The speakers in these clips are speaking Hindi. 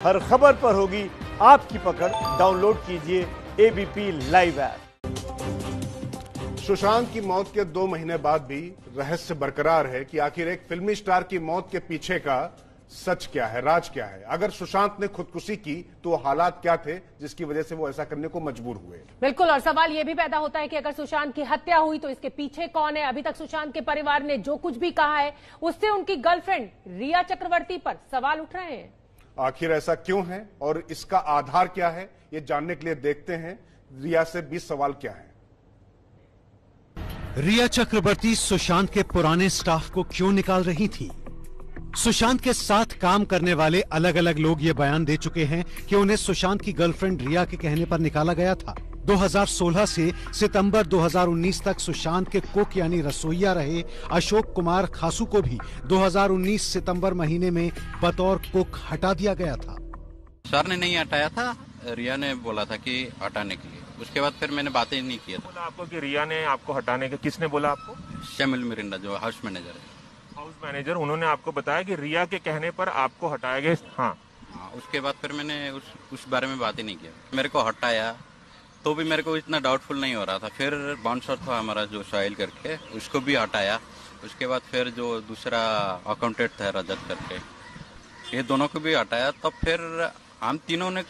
हर खबर पर होगी आपकी पकड़। डाउनलोड कीजिए एबीपी लाइव ऐप। सुशांत की मौत के 2 महीने बाद भी रहस्य बरकरार है कि आखिर एक फिल्मी स्टार की मौत के पीछे का सच क्या है, राज क्या है। अगर सुशांत ने खुदकुशी की तो हालात क्या थे जिसकी वजह से वो ऐसा करने को मजबूर हुए। बिल्कुल, और सवाल यह भी पैदा होता है कि अगर सुशांत की हत्या हुई तो इसके पीछे कौन है। अभी तक सुशांत के परिवार ने जो कुछ भी कहा है उससे उनकी गर्लफ्रेंड रिया चक्रवर्ती पर सवाल उठ रहे हैं। आखिर ऐसा क्यों है और इसका आधार क्या है, ये जानने के लिए देखते हैं रिया से 20 सवाल क्या है। रिया चक्रवर्ती सुशांत के पुराने स्टाफ को क्यों निकाल रही थी? सुशांत के साथ काम करने वाले अलग अलग लोग ये बयान दे चुके हैं कि उन्हें सुशांत की गर्लफ्रेंड रिया के कहने पर निकाला गया था। 2016 से सितंबर 2019 तक सुशांत के कुक यानी रसोइया रहे अशोक कुमार खासू को भी 2019 सितंबर महीने में बतौर कुक हटा दिया गया था। सर ने नहीं हटाया था, रिया ने बोला था कि हटाने के लिए। उसके बाद फिर मैंने बातें नहीं किया था। बोला आपको कि रिया ने आपको हटाने का, किसने बोला आपको? शमिल मिरिंडा जो हाउस मैनेजर है। हाउस मैनेजर, उन्होंने आपको बताया कि रिया के कहने पर आपको हटाया गया? हाँ। उसके बाद फिर मैंने उस बारे में बात ही नहीं किया। मेरे को हटाया तो भी मेरे को इतना डाउटफुल नहीं हो रहा था। फिर बाउंसर था हमारा जो साहिल करके, उसको भी हटाया। उसके बाद फिर जो दूसरा अकाउंटेंट था रजत करके, ये दोनों को भी हटाया। तब फिर हम तीनों ने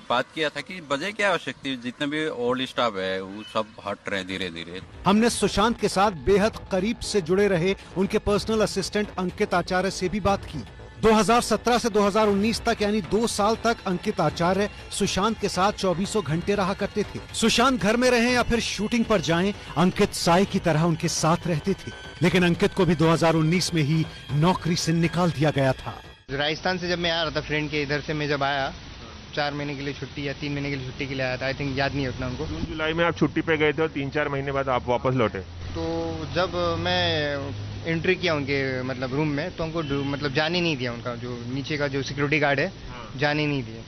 बात किया था कि वजह क्या हो सकती है, जितने भी ओल्ड स्टाफ है वो सब हट रहे धीरे धीरे। हमने सुशांत के साथ बेहद करीब से जुड़े रहे उनके पर्सनल असिस्टेंट अंकित आचार्य से भी बात की। 2017 से 2019 तक यानी 2 साल तक अंकित आचार्य सुशांत के साथ 24 घंटे रहा करते थे। सुशांत घर में रहे या फिर शूटिंग पर जाएं, अंकित साई की तरह उनके साथ रहते थे। लेकिन अंकित को भी 2019 में ही नौकरी से निकाल दिया गया था। राजस्थान से जब मैं आ रहा था फ्रेंड के इधर से, मैं जब आया 4 महीने के लिए छुट्टी या 3 महीने के लिए छुट्टी के लिए आया था, आई थिंक याद नहीं है उतना उनको। जून जुलाई में आप छुट्टी पे गए थे और 3-4 महीने बाद आप वापस लौटे। तो जब मैं एंट्री किया उनके मतलब रूम में, तो उनको मतलब जाने नहीं दिया। उनका जो नीचे का जो सिक्योरिटी गार्ड है, जाने नहीं दिए।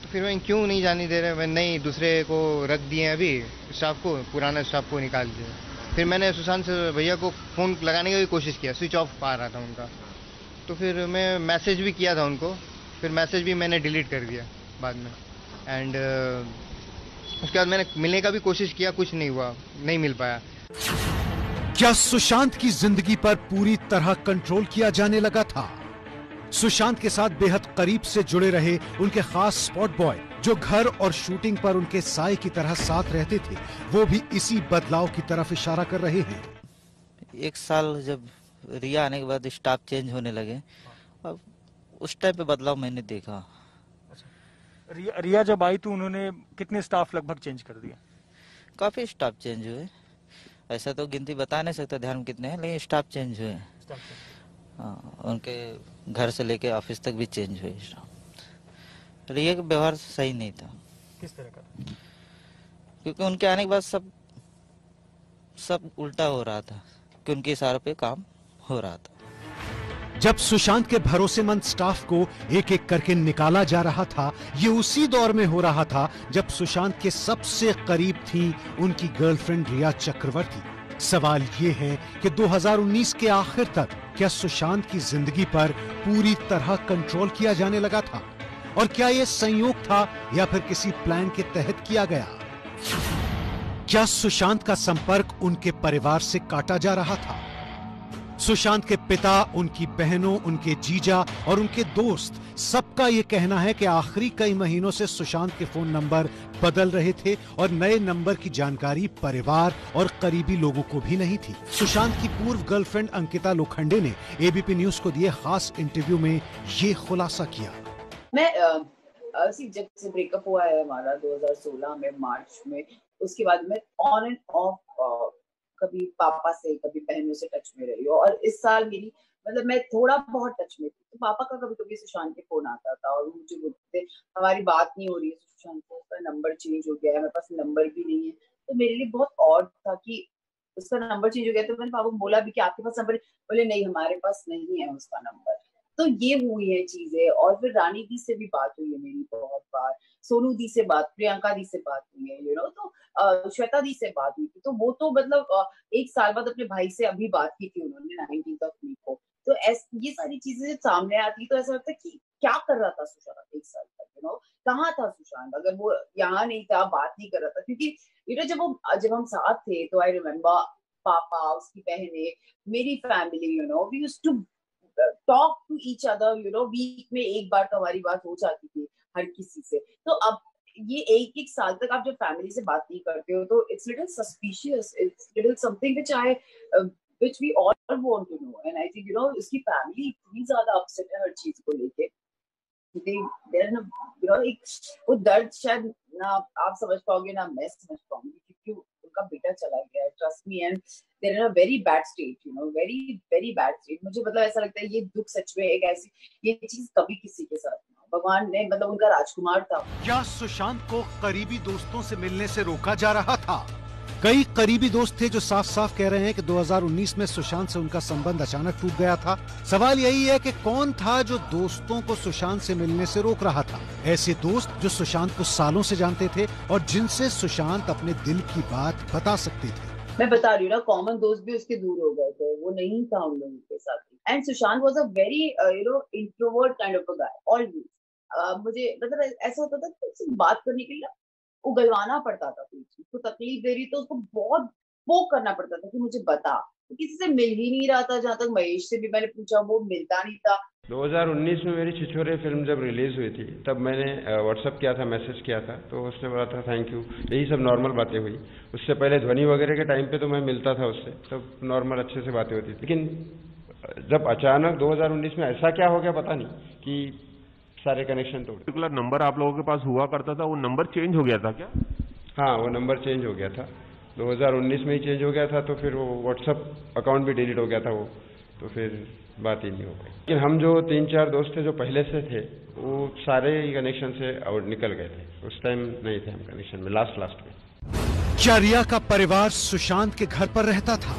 तो फिर मैं क्यों नहीं जाने दे रहे, मैं नहीं दूसरे को रख दिए अभी स्टाफ को, पुराना स्टाफ को निकाल दिया। फिर मैंने सुशांत भैया को फोन लगाने की भी कोशिश किया, स्विच ऑफ आ रहा था उनका। तो फिर मैं मैसेज भी किया था उनको, फिर मैसेज भी मैंने डिलीट कर दिया बाद में। एंड उसके बाद मैंने मिलने का भी कोशिश किया, कुछ नहीं हुआ, नहीं मिल पाया। क्या सुशांत की जिंदगी पर पूरी तरह कंट्रोल किया जाने लगा था? सुशांत के साथ बेहद करीब से जुड़े रहे उनके खास स्पॉट बॉय जो घर और शूटिंग पर उनके साए की तरह साथ रहते थे, वो भी इसी बदलाव की तरफ इशारा कर रहे हैं। 1 साल जब रिया आने के बाद स्टाफ चेंज होने लगे, अब उस टाइप पे बदलाव मैंने देखा। रिया जब आई तो उन्होंने कितने स्टाफ लगभग चेंज कर दिया? काफी स्टाफ चेंज हुए, ऐसा तो गिनती बता नहीं सकता ध्यान में कितने हैं, लेकिन स्टाफ चेंज हुए। हाँ, उनके घर से लेके ऑफिस तक भी चेंज हुए स्टाफ। रिया का व्यवहार सही नहीं था। किस तरह का? क्योंकि उनके आने के बाद सब उल्टा हो रहा था कि उनके इशारों पे काम हो रहा था। जब सुशांत के भरोसेमंद स्टाफ को एक एक करके निकाला जा रहा था, ये उसी दौर में हो रहा था जब सुशांत के सबसे करीब थी उनकी गर्लफ्रेंड रिया चक्रवर्ती। सवाल ये है कि 2019 के आखिर तक क्या सुशांत की जिंदगी पर पूरी तरह कंट्रोल किया जाने लगा था? और क्या ये संयोग था या फिर किसी प्लान के तहत किया गया? क्या सुशांत का संपर्क उनके परिवार से काटा जा रहा था? सुशांत के पिता, उनकी बहनों, उनके जीजा और उनके दोस्त, सबका ये कहना है कि आखिरी कई महीनों से सुशांत के फोन नंबर बदल रहे थे और नए नंबर की जानकारी परिवार और करीबी लोगों को भी नहीं थी। सुशांत की पूर्व गर्लफ्रेंड अंकिता लोखंडे ने एबीपी न्यूज को दिए खास इंटरव्यू में ये खुलासा किया। मैं जब से ब्रेकअप हुआ है हमारा 2016 में मार्च में, उसके बाद मैं ऑन एंड ऑफ कभी पापा से कभी बहनों से टच में रही हूँ। और इस साल मेरी मतलब मैं थोड़ा बहुत टच में थी, तो पापा का कभी कभी सुशांत के फोन आता था और मुझे बोलते थे हमारी बात नहीं हो रही है सुशांत से, उसका नंबर चेंज हो गया है, मेरे पास नंबर भी नहीं है। तो मेरे लिए बहुत ऑड था कि उसका नंबर चेंज हो गया। तो मैंने पापा को बोला भी कि आपके पास नंबर, बोले नहीं हमारे पास नहीं है उसका नंबर। तो ये हुई है चीजें। और फिर रानी दी से भी बात हुई है मेरी बहुत बार, सोनू दी से बात, प्रियंका दी से बात हुई है, तो श्वेता दी से बात हुई थी। तो वो तो मतलब 1 साल बाद अपने भाई से अभी बात की थी उन्होंने 19 मई को। तो ये सारी चीजें जब सामने आती तो ऐसा लगता है कि क्या कर रहा था सुशांत 1 साल तक, कहाँ था सुशांत? अगर वो यहाँ नहीं था, बात नहीं कर रहा था, क्योंकि जब हम साथ थे तो आई रिमेम्बर पापा, उसकी बहनें, मेरी family, we used to talk to each other, week में एक बार तो हमारी बात हो जाती थी हर किसी से। तो अब ये एक साल तक आप जब फैमिली से बात नहीं करते हो तो it's little suspicious, it's little something which we all want to know, and I think इसकी फैमिली इतनी ज्यादा अपसेट है हर चीज को लेके, वो दर्द शायद ना आप समझ पाओगे ना मैं समझ पाऊंगी, क्योंकि उनका बेटा चला गया है, trust me, and they're in a very bad state, very very bad state. मुझे मतलब ऐसा लगता है ये दुख सच में एक ऐसी ये चीज कभी किसी के साथ, भगवान ने मतलब उनका राजकुमार था। क्या सुशांत को करीबी दोस्तों से मिलने से रोका जा रहा था? कई करीबी दोस्त थे जो साफ साफ कह रहे हैं कि 2019 में सुशांत से उनका संबंध अचानक टूट गया था। सवाल यही है कि कौन था जो दोस्तों को सुशांत से मिलने से रोक रहा था? ऐसे दोस्त जो सुशांत को सालों से जानते थे और जिनसे सुशांत अपने दिल की बात बता सकते थे। मैं बता रही हूँ ना, कॉमन दोस्त भी उसके दूर हो गए थे, वो नहीं था उन लोगों के साथ। And Sushant was a very introvert kind of a guy always. मुझे मतलब ऐसा होता था कि उससे बात करने के लिए उगलवाना पड़ता था, कोई चीज को तकलीफ दे रही तो उसको बहुत वो करना पड़ता था कि मुझे बता। तो किसी से मिल ही नहीं रहा था, जहाँ तक महेश से भी मैंने पूछा वो मिलता नहीं था। 2019 में मेरी छिछोरे फिल्म जब रिलीज हुई थी तब मैंने व्हाट्सएप किया था, मैसेज किया था, तो उसने बोला था थैंक यू, यही सब नॉर्मल बातें हुई। उससे पहले ध्वनि वगैरह के टाइम पे तो मैं मिलता था उससे, तब नॉर्मल अच्छे से बातें होती थी। लेकिन जब अचानक 2019 में ऐसा क्या हो गया पता नहीं कि सारे कनेक्शन तोड़। पर्टिकुलर नंबर आप लोगों के पास हुआ करता था, वो नंबर चेंज हो गया था क्या? हाँ, वो नंबर चेंज हो गया था, 2019 में ही चेंज हो गया था। तो फिर वो व्हाट्सएप अकाउंट भी डिलीट हो गया था वो, तो फिर बात ही नहीं हो गई। लेकिन हम जो 3-4 दोस्त थे जो पहले से थे वो सारे कनेक्शन से आउट निकल गए थे। उस टाइम नहीं थे हम कनेक्शन में, लास्ट में। क्या रिया का परिवार सुशांत के घर पर रहता था?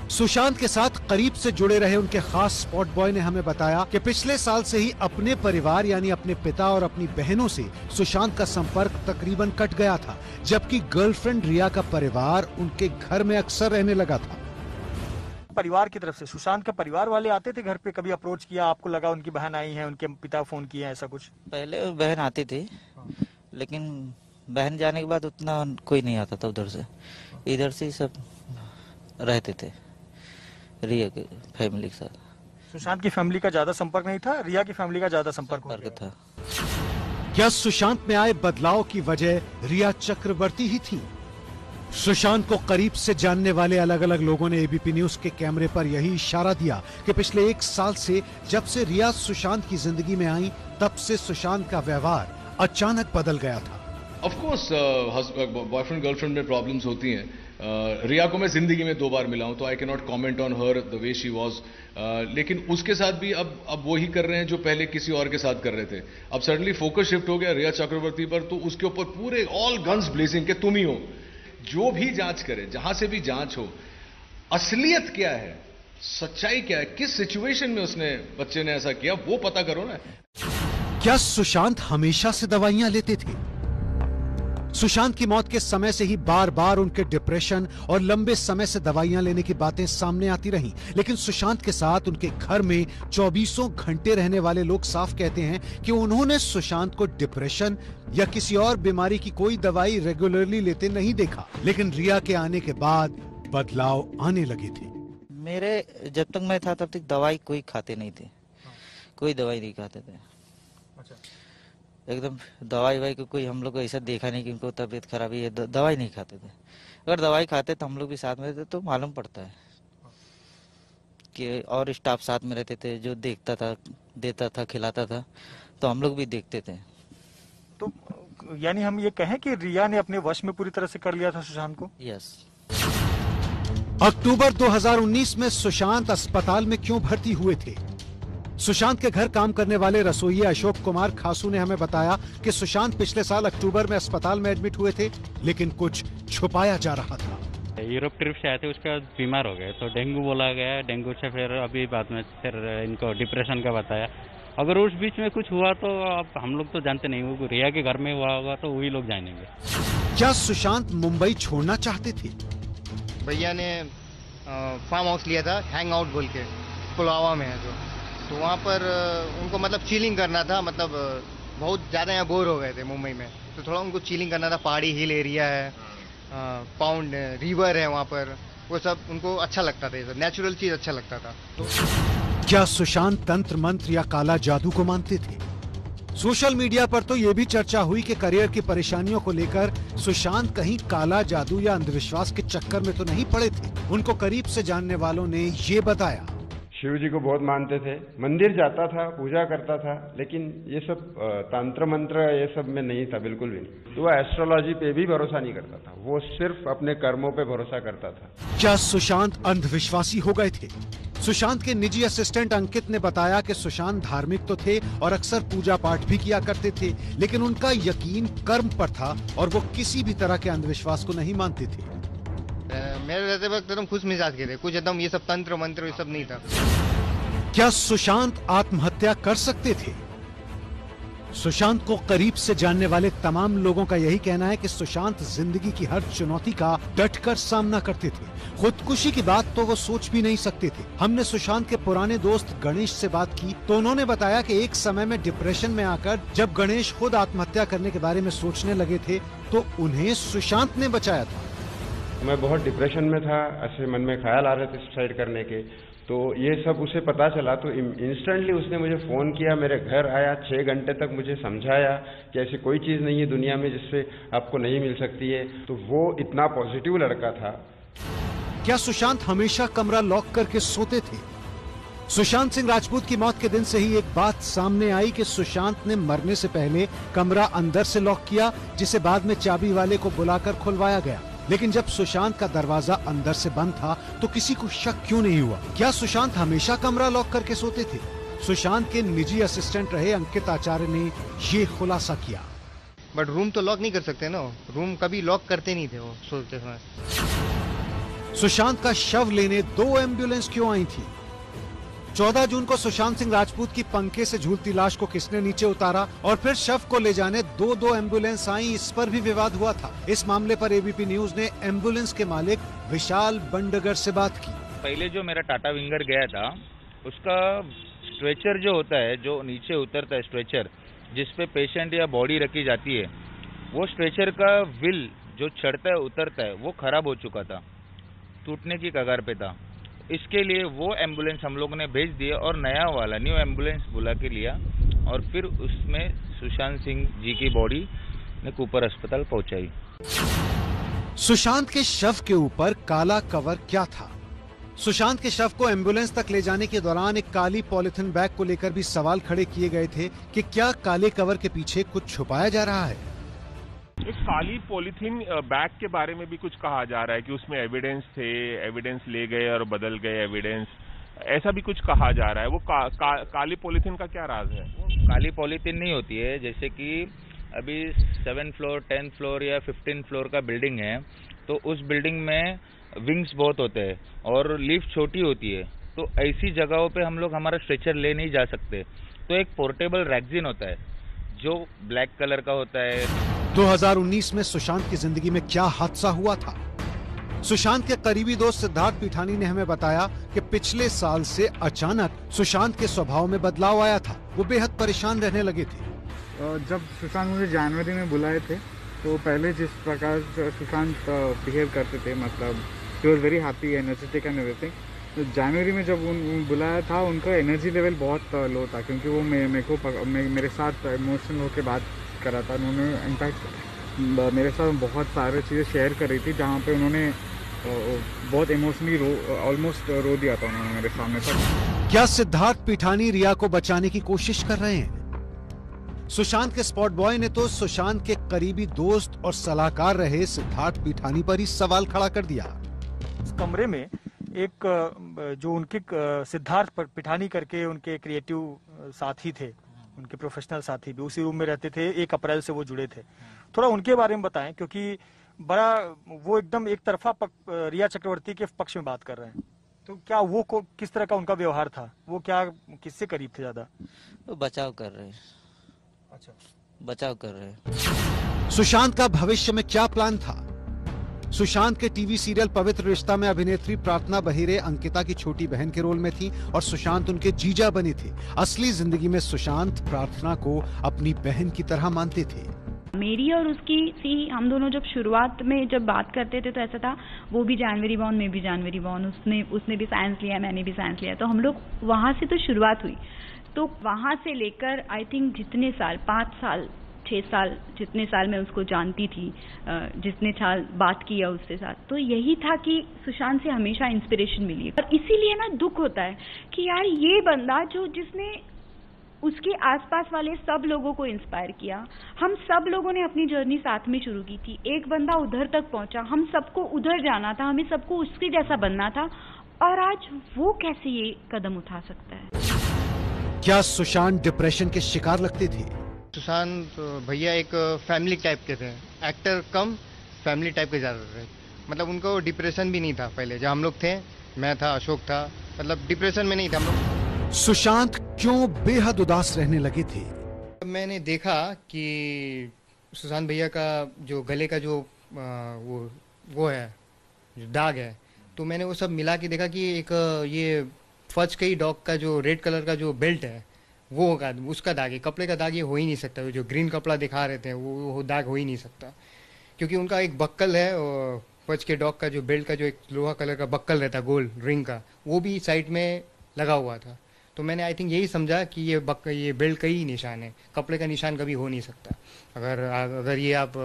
सुशांत के साथ करीब से जुड़े रहे उनके खास स्पॉट बॉय ने हमें बताया कि पिछले साल से ही अपने परिवार यानी अपने पिता और अपनी बहनों से सुशांत का संपर्क तकरीबन कट गया था, जबकि गर्लफ्रेंड रिया का परिवार उनके घर में अक्सर रहने लगा था। परिवार की तरफ से सुशांत का परिवार वाले आते थे घर पे? कभी अप्रोच किया? आपको लगा उनकी बहन आई है, उनके पिता फोन किए, ऐसा कुछ? पहले बहन आती थी, लेकिन बहन जाने के बाद उतना कोई नहीं आता था उधर से, इधर से ही सब रहते थे रिया के फैमिली के साथ। सुशांत की फैमिली का ज्यादा संपर्क नहीं था, रिया की फैमिली का ज्यादा संपर्क था। क्या सुशांत में आए बदलाव की वजह रिया चक्रवर्ती ही थी? सुशांत को करीब से जानने वाले अलग अलग लोगों ने एबीपी न्यूज के कैमरे पर यही इशारा दिया कि पिछले 1 साल से जब से रिया सुशांत की जिंदगी में आई तब से सुशांत का व्यवहार अचानक बदल गया था। ऑफ कोर्स बॉयफ्रेंड गर्लफ्रेंड में प्रॉब्लम्स होती हैं। रिया को मैं जिंदगी में 2 बार मिला हूं, तो I can not comment on her the way she was, लेकिन उसके साथ भी अब वो ही कर रहे हैं जो पहले किसी और के साथ कर रहे थे। अब सडनली फोकस शिफ्ट हो गया रिया चक्रवर्ती पर, तो उसके ऊपर पूरे ऑल गन्स ब्लेजिंग के तुम ही हो। जो भी जांच करे, जहां से भी जांच हो, असलियत क्या है, सच्चाई क्या है, किस सिचुएशन में उसने बच्चे ने ऐसा किया वो पता करो ना। क्या सुशांत हमेशा से दवाइयां लेते थे? सुशांत की मौत के समय से ही बार बार उनके डिप्रेशन और लंबे समय से दवाइयां लेने की बातें सामने आती रहीं, लेकिन सुशांत के साथ उनके घर में 24 घंटे रहने वाले लोग साफ कहते हैं कि उन्होंने सुशांत को डिप्रेशन या किसी और बीमारी की कोई दवाई रेगुलरली लेते नहीं देखा। लेकिन रिया के आने के बाद बदलाव आने लगे थे। मेरे जब तक मैं था तब तक दवाई कोई खाते नहीं थे, कोई दवाई नहीं खाते थे। एकदम दवाई वाई को कोई हम लोग को ऐसा देखा नहीं कि उनको तबीयत खराबी है, दवाई नहीं खाते थे। अगर दवाई खाते तो हम लोग भी साथ में रहते तो मालूम पड़ता है कि और स्टाफ साथ में रहते थे जो देखता था, देता था, खिलाता था, तो हम लोग भी देखते थे। तो यानी हम ये कहें कि रिया ने अपने वश में पूरी तरह से कर लिया था सुशांत को? यस। अक्टूबर 2019 में सुशांत अस्पताल में क्यों भर्ती हुए थे? सुशांत के घर काम करने वाले रसोइया अशोक कुमार खासू ने हमें बताया कि सुशांत पिछले साल अक्टूबर में अस्पताल में एडमिट हुए थे, लेकिन कुछ छुपाया जा रहा था। यूरोप ट्रिप से आए थे, उसके बाद बीमार हो गए तो डेंगू बोला गया। डेंगू से फिर अभी बाद में फिर इनको डिप्रेशन का बताया। अगर उस बीच में कुछ हुआ तो अब हम लोग तो जानते नहीं, वो रिया के घर में हुआ होगा तो वही लोग जानेंगे। क्या सुशांत मुंबई छोड़ना चाहते थे? भैया ने फार्म हाउस लिया था, हैंग आउट बोल के, पुलावा में है जो, तो वहाँ पर उनको मतलब चिलिंग करना था, मतलब बहुत ज़्यादा यहाँ बोर हो गए थे मुंबई में, तो थोड़ा उनको चिलिंग करना था। पहाड़ी हिल एरिया है, पाउंड रिवर है वहाँ पर, वो सब उनको अच्छा लगता था, ये सब नेचुरल चीज़ अच्छा लगता था। क्या सुशांत तंत्र मंत्र या काला जादू को मानते थे? सोशल मीडिया पर तो ये भी चर्चा हुई कि करियर की परेशानियों को लेकर सुशांत कहीं काला जादू या अंधविश्वास के चक्कर में तो नहीं पड़े थे। उनको करीब से जानने वालों ने ये बताया। शिव जी को बहुत मानते थे, मंदिर जाता था, पूजा करता था, लेकिन ये सब तंत्र मंत्र ये सब में नहीं था, बिल्कुल भी नहीं। तो वो एस्ट्रोलॉजी पे भी भरोसा नहीं करता था, वो सिर्फ अपने कर्मों पे भरोसा करता था। क्या सुशांत अंधविश्वासी हो गए थे? सुशांत के निजी असिस्टेंट अंकित ने बताया कि सुशांत धार्मिक तो थे और अक्सर पूजा पाठ भी किया करते थे, लेकिन उनका यकीन कर्म पर था और वो किसी भी तरह के अंधविश्वास को नहीं मानते थे। मेरे रहते वक्त एकदम खुश मिजाज के थे, कुछ एकदम ये सब तंत्र मंत्र ये सब नहीं था। क्या सुशांत आत्महत्या कर सकते थे? सुशांत को करीब से जानने वाले तमाम लोगों का यही कहना है कि सुशांत जिंदगी की हर चुनौती का डटकर सामना करते थे। खुदकुशी की बात तो वो सोच भी नहीं सकते थे। हमने सुशांत के पुराने दोस्त गणेश से बात की तो उन्होंने बताया कि एक समय में डिप्रेशन में आकर जब गणेश खुद आत्महत्या करने के बारे में सोचने लगे थे तो उन्हें सुशांत ने बचाया था। मैं बहुत डिप्रेशन में था, ऐसे मन में ख्याल आ रहे थे सुसाइड करने के, तो ये सब उसे पता चला तो इंस्टेंटली उसने मुझे फ़ोन किया, मेरे घर आया, 6 घंटे तक मुझे समझाया कि ऐसी कोई चीज़ नहीं है दुनिया में जिससे आपको नहीं मिल सकती है। तो वो इतना पॉजिटिव लड़का था। क्या सुशांत हमेशा कमरा लॉक करके सोते थे? सुशांत सिंह राजपूत की मौत के दिन से ही एक बात सामने आई कि सुशांत ने मरने से पहले कमरा अंदर से लॉक किया, जिसे बाद में चाबी वाले को बुलाकर खुलवाया गया। लेकिन जब सुशांत का दरवाजा अंदर से बंद था तो किसी को शक क्यों नहीं हुआ? क्या सुशांत हमेशा कमरा लॉक करके सोते थे? सुशांत के निजी असिस्टेंट रहे अंकित आचार्य ने ये खुलासा किया। बट रूम तो लॉक नहीं कर सकते ना, रूम कभी लॉक करते नहीं थे वो सोते समय। सुशांत का शव लेने 2 एम्बुलेंस क्यों आई थी? 14 जून को सुशांत सिंह राजपूत की पंखे से झूलती लाश को किसने नीचे उतारा और फिर शव को ले जाने 2 एम्बुलेंस आई, इस पर भी विवाद हुआ था। इस मामले पर एबीपी न्यूज ने एम्बुलेंस के मालिक विशाल बंडगर से बात की। पहले जो मेरा टाटा विंगर गया था उसका स्ट्रेचर जो होता है, जो नीचे उतरता है स्ट्रेचर जिसपे पेशेंट या बॉडी रखी जाती है, वो स्ट्रेचर का व्हील जो चढ़ता है उतरता है वो खराब हो चुका था, टूटने की कगार पे था। इसके लिए वो एम्बुलेंस हम लोगों ने भेज दिया और नया वाला न्यू एम्बुलेंस बुला के लिया और फिर उसमें सुशांत सिंह जी की बॉडी ने कूपर अस्पताल पहुंचाई। सुशांत के शव के ऊपर काला कवर क्या था? सुशांत के शव को एम्बुलेंस तक ले जाने के दौरान एक काली पॉलिथीन बैग को लेकर भी सवाल खड़े किए गए थे कि क्या काले कवर के पीछे कुछ छुपाया जा रहा है। इस काली पॉलिथीन बैग के बारे में भी कुछ कहा जा रहा है कि उसमें एविडेंस थे, एविडेंस ले गए और बदल गए एविडेंस, ऐसा भी कुछ कहा जा रहा है। वो काली पॉलिथीन का क्या राज है? काली पॉलिथीन नहीं होती है, जैसे कि अभी 7 फ्लोर 10 फ्लोर या 15 फ्लोर का बिल्डिंग है तो उस बिल्डिंग में विंग्स बहुत होते हैं और लिफ्ट छोटी होती है, तो ऐसी जगहों पे हम लोग हमारा स्ट्रेचर ले नहीं जा सकते। तो एक पोर्टेबल रैक्जिन होता है जो ब्लैक कलर का होता है। 2019 में सुशांत की जिंदगी में क्या हादसा हुआ था? सुशांत के करीबी दोस्त सिद्धार्थ पीठानी ने हमें बताया कि पिछले साल से अचानक सुशांत के स्वभाव में बदलाव आया था। वो बेहद परेशान रहने लगे थे। जब सुशांत मुझे जनवरी में बुलाए थे तो पहले जिस प्रकार सुशांत बिहेव करते थे, मतलब he was very happy, energetic and everything. तो जनवरी में जब बुलाया था उनका एनर्जी लेवल बहुत लो था, क्योंकि वो मेरे साथ इमोशनल होकर बात करा था। उन्होंने इनफैक्ट मेरे साथ बहुत सारी चीज़ें शेयर कर रही थी जहाँ पे उन्होंने बहुत इमोशनली ऑलमोस्ट रो दिया था उन्होंने मेरे सामने तक। क्या सिद्धार्थ पीठानी रिया को बचाने की कोशिश कर रहे हैं? सुशांत के स्पॉट बॉय ने तो सुशांत के करीबी दोस्त और सलाहकार रहे सिद्धार्थ पीठानी पर ही सवाल खड़ा कर दिया। इस कमरे में एक जो उनके सिद्धार्थ पीठानी करके उनके क्रिएटिव साथी थे, उनके प्रोफेशनल साथी भी उसी रूम में रहते थे। 1 अप्रैल से वो जुड़े थे। थोड़ा उनके बारे में बताएं, क्योंकि बड़ा वो एकदम एक तरफा रिया चक्रवर्ती के पक्ष में बात कर रहे हैं। तो क्या वो किस तरह का उनका व्यवहार था? वो क्या किससे करीब थे ज्यादा? वो बचाव कर रहे हैं। अच्छा, बचाव कर रहे हैं। सुशांत का भविष्य में क्या प्लान था? सुशांत के टीवी सीरियल पवित्र रिश्ता में अभिनेत्री प्रार्थना बहिरे अंकिता की छोटी बहन के रोल में थी और सुशांत उनके जीजा बने थे। असली जिंदगी में सुशांत प्रार्थना को अपनी बहन की तरह मानते थे। मेरी और उसकी हम दोनों जब शुरुआत में जब बात करते थे तो ऐसा था, वो भी जनवरी बॉर्न, मैं भी जनवरी बॉर्न, उसने भी साइंस लिया, मैंने भी साइंस लिया, तो हम लोग वहां से तो शुरुआत हुई। तो वहां से लेकर आई थिंक जितने साल, 5 साल 6 साल, जितने साल मैं उसको जानती थी, जितने साल बात किया उसके साथ, तो यही था कि सुशांत से हमेशा इंस्पिरेशन मिली। और इसीलिए ना दुख होता है कि यार ये बंदा जिसने उसके आसपास वाले सब लोगों को इंस्पायर किया, हम सब लोगों ने अपनी जर्नी साथ में शुरू की थी, एक बंदा उधर तक पहुंचा, हम सबको उधर जाना था, हमें सबको उसके जैसा बनना था, और आज वो कैसे ये कदम उठा सकता है? क्या सुशांत डिप्रेशन के शिकार लगते थे? सुशांत भैया एक फैमिली टाइप के थे, एक्टर कम फैमिली टाइप के ज्यादा थे। मतलब उनको डिप्रेशन भी नहीं था पहले, जब हम लोग थे, मैं था, अशोक था, मतलब डिप्रेशन में नहीं था हम लोग। सुशांत क्यों बेहद उदास रहने लगे थे? मैंने देखा कि सुशांत भैया का जो गले का जो वो है, जो दाग है, तो मैंने वो सब मिला के देखा कि एक ये फज कई डॉग का जो रेड कलर का जो बेल्ट है, वो होगा, उसका दाग है। कपड़े का दाग ये हो ही नहीं सकता, जो ग्रीन कपड़ा दिखा रहे थे वो दाग हो ही नहीं सकता, क्योंकि उनका एक बक्कल है, फज के डॉग का जो बेल्ट का जो एक लोहा कलर का बक्कल रहता, गोल्ड रिंग का, वो भी साइड में लगा हुआ था। तो मैंने आई थिंक यही समझा कि ये बेल्ट का ही निशान है, कपड़े का निशान कभी हो नहीं सकता। अगर ये आप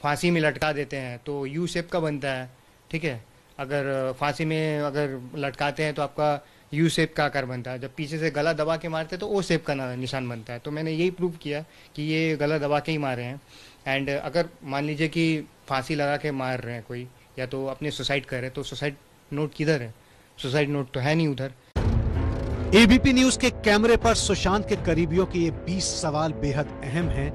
फांसी में लटका देते हैं तो यू शेप का बनता है, ठीक है। अगर फांसी में अगर लटकाते हैं तो आपका यू शेप का आकार बनता है, जब पीछे से गला दबा के मारते हैं तो ओ शेप का निशान बनता है। तो मैंने यही प्रूव किया कि ये गला दबा के ही मारे हैं। एंड अगर मान लीजिए कि फांसी लगा के मार रहे हैं कोई, या तो अपने सुसाइड कर रहे हैं, तो सुसाइड नोट किधर है? सुसाइड नोट तो है नहीं उधर। एबीपी न्यूज के कैमरे पर सुशांत के करीबियों के ये 20 सवाल बेहद अहम हैं।